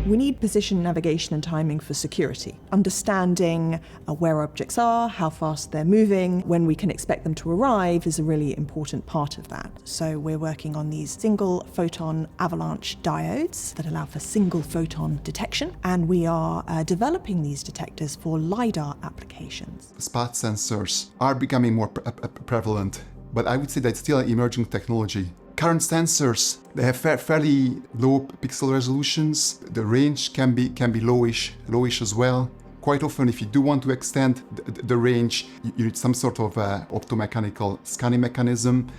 We need position, navigation and timing for security. Understanding where objects are, how fast they're moving, when we can expect them to arrive is a really important part of that. So we're working on these single-photon avalanche diodes that allow for single-photon detection, and we are developing these detectors for LiDAR applications. SPAD sensors are becoming more prevalent, but I would say that's still an emerging technology. Current sensors, they have fairly low pixel resolutions. The range can be lowish as well. Quite often, if you do want to extend the range, you need some sort of optomechanical scanning mechanism,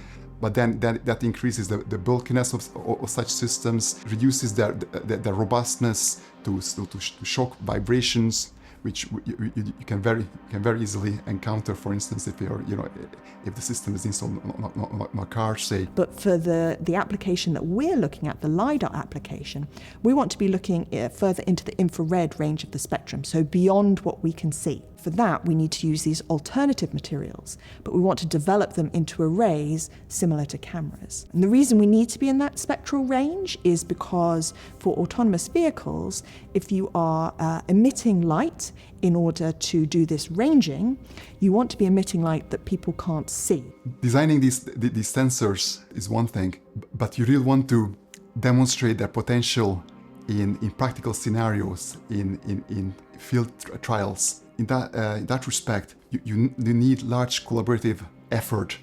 but then that increases the bulkiness of such systems, reduces their robustness to shock vibrations, which you can very easily encounter, for instance, if the system is installed on a car, say. But for the application that we're looking at, the LiDAR application, we want to be looking further into the infrared range of the spectrum, so beyond what we can see. For that, we need to use these alternative materials, but we want to develop them into arrays similar to cameras. And the reason we need to be in that spectral range is because for autonomous vehicles, if you are emitting light in order to do this ranging, you want to be emitting light that people can't see. Designing these sensors is one thing, but you really want to demonstrate their potential in practical scenarios, in field trials. In that respect, you need large collaborative effort,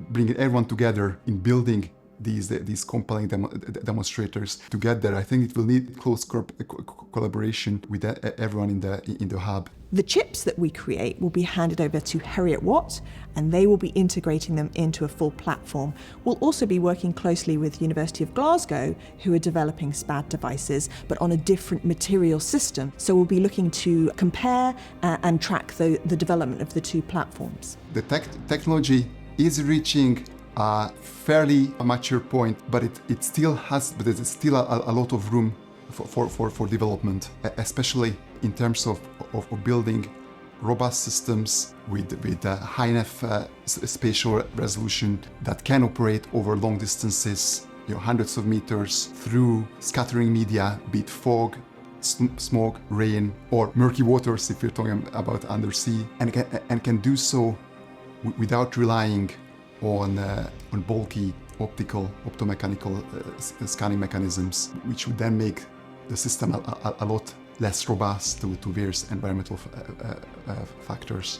bringing everyone together in building these compelling demonstrators together. I think it will need close collaboration with everyone in the hub. The chips that we create will be handed over to Heriot-Watt, and they will be integrating them into a full platform. We'll also be working closely with University of Glasgow, who are developing SPAD devices, but on a different material system. So we'll be looking to compare and track the development of the two platforms. The technology is reaching a fairly mature point, but there's still a lot of room for development, especially in terms of building robust systems with high enough spatial resolution that can operate over long distances, hundreds of meters, through scattering media, be it fog, smoke, rain, or murky waters if you're talking about undersea, and can do so without relying on bulky optomechanical scanning mechanisms, which would then make the system a lot less robust to various environmental factors.